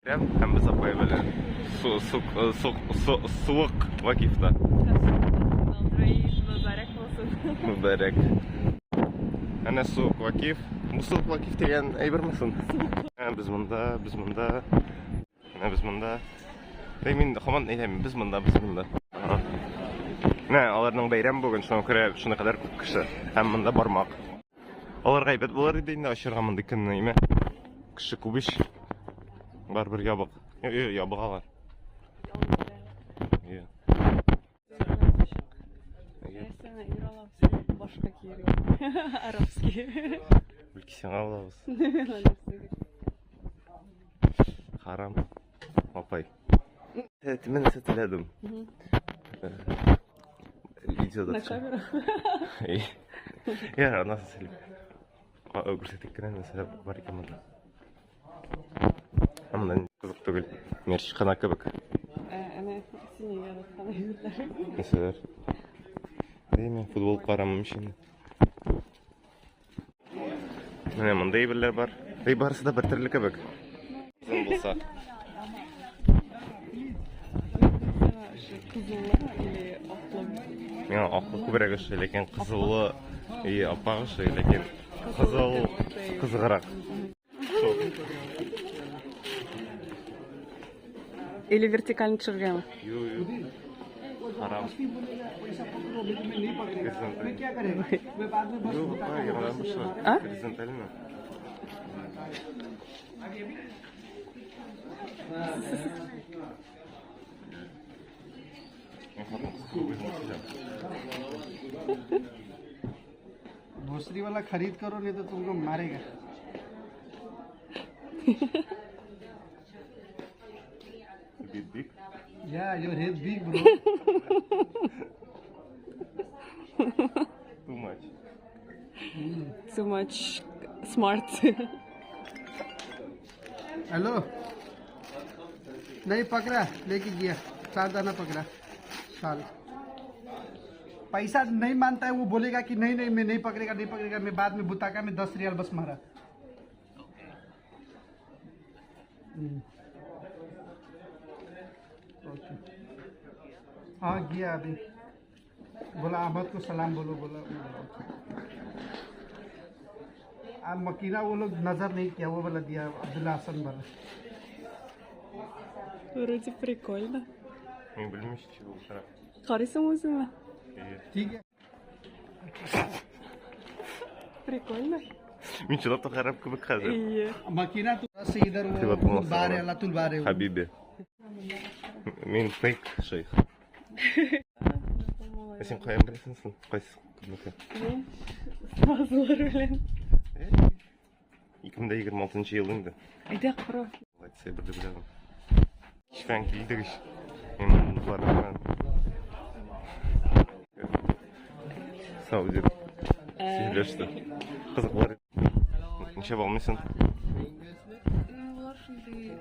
Һәм без апай белән суык Вакифта. Мөбарәк. Әнә суык Вакиф. Бу суык Вакиф дигән әйбермесен? Без монда. Әнә без монда. Мин һаман әйтәм, без монда. Нә, аларның бәйрәм бүген, шуңа кадәр күп кеше. Һәм монда бармак. Алар гайбәт булар иде инде ачырга монда көнне, име? Кеше күп ич. Барбер ябык. Ябык алар. Башка киерге. Арабский. Үлкисен алабыз. Харам. Апай. Мен сәтеләдем. Видеода. На камеру. Я нас сәлем. Күрсәтик кенә нәрсә бар икән монда. Монда кызык түгел. Мерчхана кебек. Әнә сине яраткан егетләр. Нәрсәләр? Дейме, футбол карамыйм. Менә монда әйберләр бар. Барысы да бер төрле кебек. Зин булса. Кызыллы или аклы? Миңа аклы күбрәк ошый, ләкин кызыллы апак ошый, ләкин кызыл кызыграк. Или вертикально төшергәнме? Юк. Харам. А? Горизонтально. भोसरी वाला खरीद करो नहीं तो तुमको मारेगा। Big. Yeah, your head big, bro. Too much. Too much smart. Hello नहीं पकड़ा, लेके गया 4 दाना पकड़ा साल। पैसा नहीं मानता है, वो बोलेगा कि नहीं मैं नहीं पकड़ेगा। मैं बाद में बुताका में 10 रियाल बस मारा। हाँ गया अभी, बोला अहमद को सलाम बोलो। अब मकीना वो लोग नजर नहीं किया, वो वाला दिया अब्दुल्ला हसन वाला। Вроде прикольно. Мин белмим чего ушара. Карыйсың үзеңме? ठीक है। Прикольно. Мин чылап та харап кебек хәзер. Ие. मकीना तो से इधर वो बारे अल्लाह बारे Хабиби. Мин фейк шейх. Сен каян беләсең? Кайсы кызмәткә? Мен сразу белән. 2026 ел инде. Әйдә кара. Лайксы бер беләм. Шифан килдегез. Мен булардан. Саудия. Сөйләште. Кызыклар. Ничә булмыйсың? Булар шундый.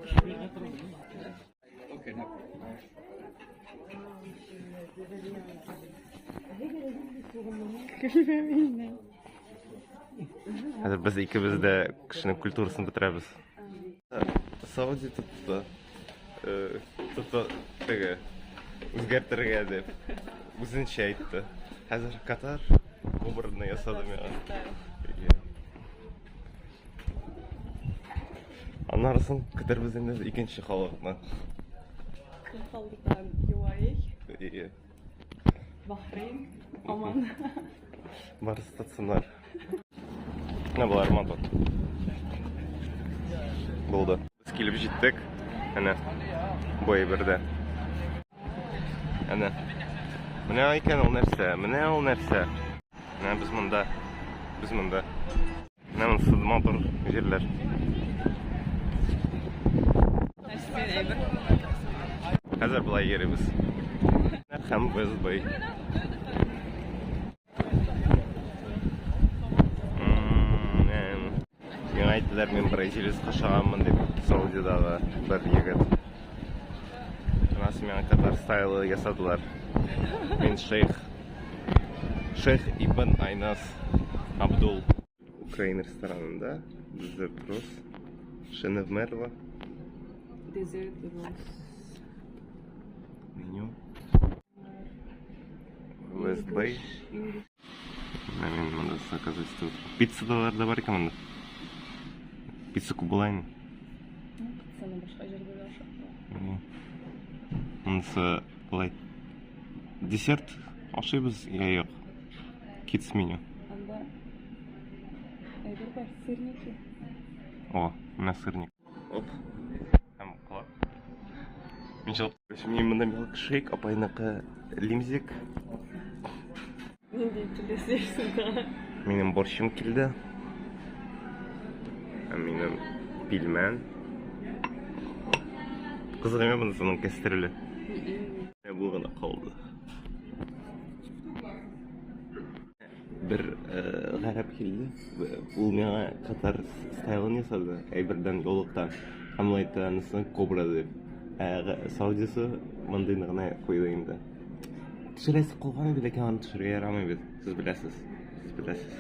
Хәзер без икебез дә кешенең культурасын бетерәбез. Саудия теге үзгәртергә дип үзенчә әйтте. Хәзер Катар образны ясады миңа. Аннан соң көтәрбез инде икенче халыкны. Халыктан UAE, Бахрейн, Оман. Барысы татсыннар. Менә булар мотор. Булды. Без килеп җиттек. Әнә бу әйбердә. Әнә. Менә икән ул нәрсә? Менә без монда. Менә монсы мотор җирләр. Хәзер булай йөрибез. Һәм без бай. Әйттеләр, мен бразилец кашаганмын дип, Саудиядагы бер егет. Анасы миңа Катар стайлы ясадылар. Мен шейх Ибн Айнас Абдул. Украин ресторанында бездә прос. Шене вмерла. Visitors. Меню. West Bay. Мен мында заказать тут. Пиццалар да бар екен мында. Пицца кубалайн. Пиццаны башка жерде да ашап. Мындасы былай. Десерт ашыйбыз, я yok. Kids меню. Анда әйбер бар, сырники. О, мына сырник. Оп. Там клап. Мен мында милкшейк, апайныкы лимзик. Нендей тілесерсің да? Менің борщым келді. Менің пельмен. Қызық еме бұнысының кестірілі. Бұл ғана қалды. Bir ғарап келді. Бұл меға қатар стайлын есады. Әйбірден yolықтан. Хамлайты анысы кобра деп. Саудиясы мандайны ғана қойдайында. Түсіресі қолғаны беді кәмін түсірге ярамай беді. Сіз білесіз. Сіз білесіз.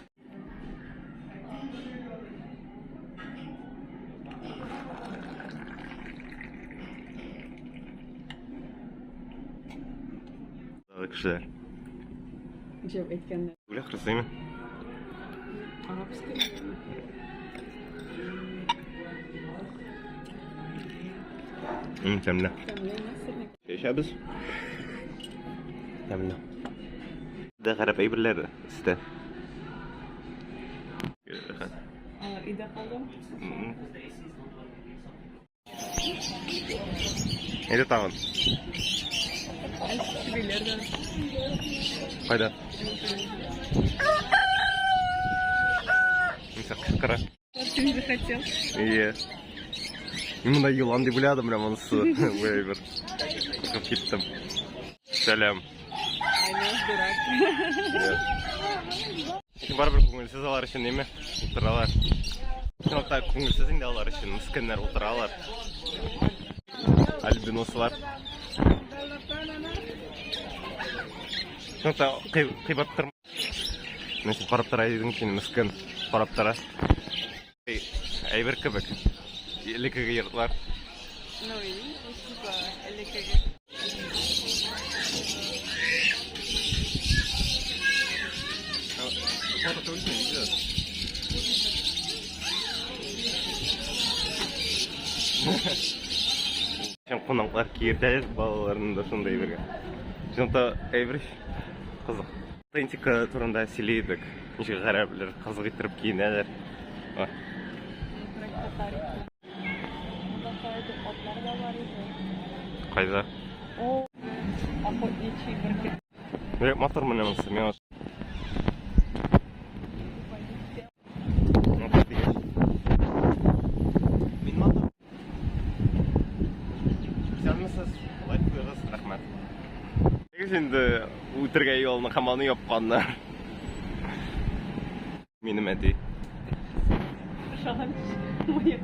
Кішілер. Жеп әйткенде. Гүлі қырсай ма? Арабский. Тәмлі. Тәмле емес сырник. Шешәбіз? Тәмлі. Да қарап әйбірлер істі. Алар иде қалды. Әйді тағын? Кибилерден. Қайда? Mesela кышкыра. Ты не захотел. Иә. Мен мында йылан деп ойладым, прям онысы. Ой, бір. Қорқып кеттім. Сәлем. Айнаш дурак. Барбір көңілсіз алар үшін неме? Отыралар. Сондықта көңілсіз енді алар үшін мүскіндер отыралар. Альбиносылар. Сондықта қибат тұрм. Мен қарап тұра едің кейін мүскін. Қарап тұра. Әйбір кібік. Лекіге ертлар. Ну и, типа, лекіге. Сен қонақлар кейірдәйіз балаларының да сондай берге. Сонда әйбір қызық. Аутентика турында сөйлейдік. Неше ғарабілер қызық етіріп кейінәлер. Қайда? О, охотничий бірге. Мотор міне мұнсы, мен осы. Мен мотор. Сәлмісіз, олай қойғыз, рахмет. Егіз енді өтірге еліні қаманы епқандар. Менім әдей. Шағын мұйық.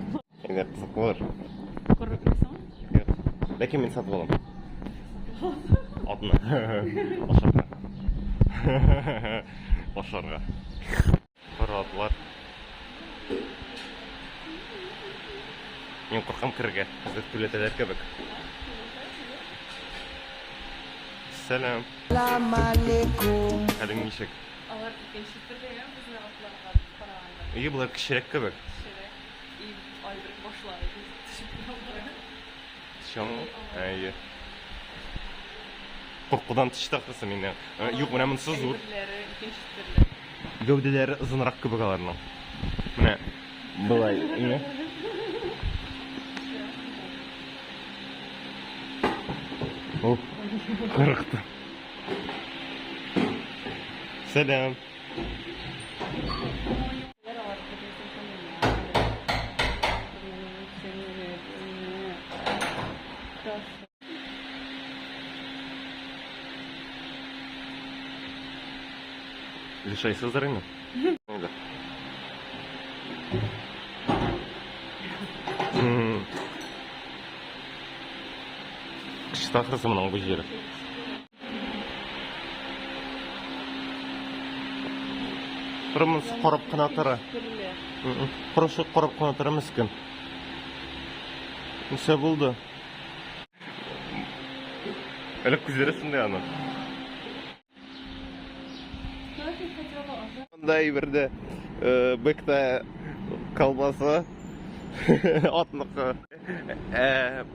Енді қызық болар. Қорып месің? Ләкин мен сатып алам. Атына. Ашарға. Ашарға. Бір атылар. Мен қорқам кірге. Қызды төлетелер кебек. Сәлем. Салам алейкум. Әлің нешек? Алар икенші түрде я біздің атларға қарағанда. Үйі бұлар кішірек кебек. Шерек. И айбір башлары. Түсіп қалды. Шоң? Әйе. Қорқудан тіш тақысы менен. Юқ, мына мұнсы зор. Әйбірлері икенші түрлі. Гәуделері ұзынырақ кебек аларның. Мына былай. Үйе. Оп, қырықты. Сәлем. Лишайсыздар енді? Енді. Қышта қырсы мұның бұл жері. Біріміз қорап қанатары. Құрышы қорап қанатары мүскін. Несе болды? Öyle күзересінде аны. Мындай бірде бекта колбаса атнықы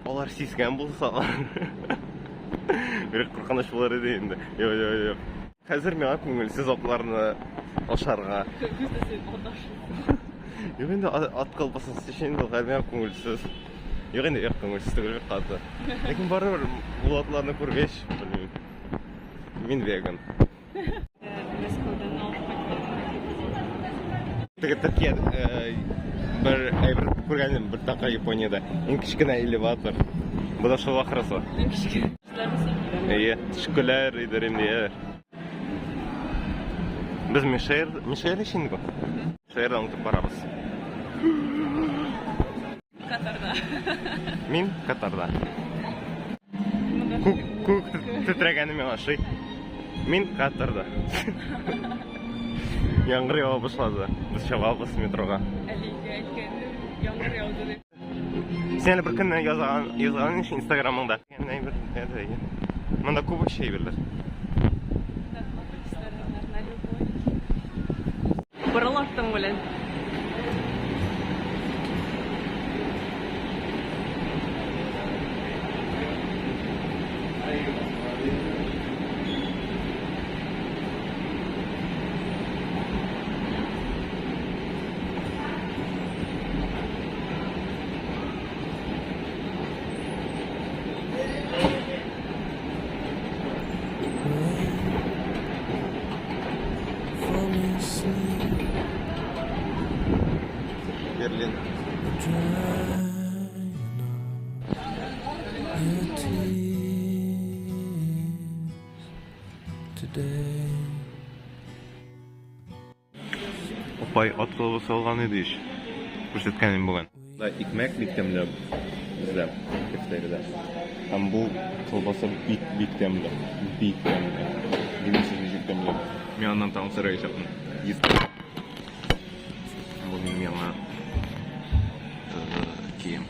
олар сискен болса бір қорқыныш болар еді енді. Жоқ. Қазір мен көңілсіз атларны ашарға. Жоқ енді ат колбасын істешен мен көңілсіз. Жоқ енді көңілсіз түгілбек қалды. Лекін барыр бұл атларны көргеш, білмеймін. Мен веган. Түркия бір әйбір көргенім бір тақа Японияда ең кішкене элеватор. Бұл да шол ақырысы. Ең кішкене. Түшкілер едерім дейер. Біз Мишель ішіндік о? Шайырдан ұтып барабыз. Катарда. Мен Катарда. Көк тітрегенімен ашый. Мен Катарда. Яңғыр яуа башлады. Біз шабабыз метроға. Әлиге әйткенді яңғыр яуды деп. Сен бір күні yazғанын үшін инстаграмыңда. Мында көбі шей бірлер. Бұрылаттың білін. falling asleep, Берлин. drying off your tears today. Опай ат колбасы алған еді еш. Көрсеткенім болған. Икмәк биктемлі бізде кефтерді. Һәм бұл колбасы биктемлі. Демесіз биктемлі. Мен андан тағын сырай шапын. Бұл мен яңа киім.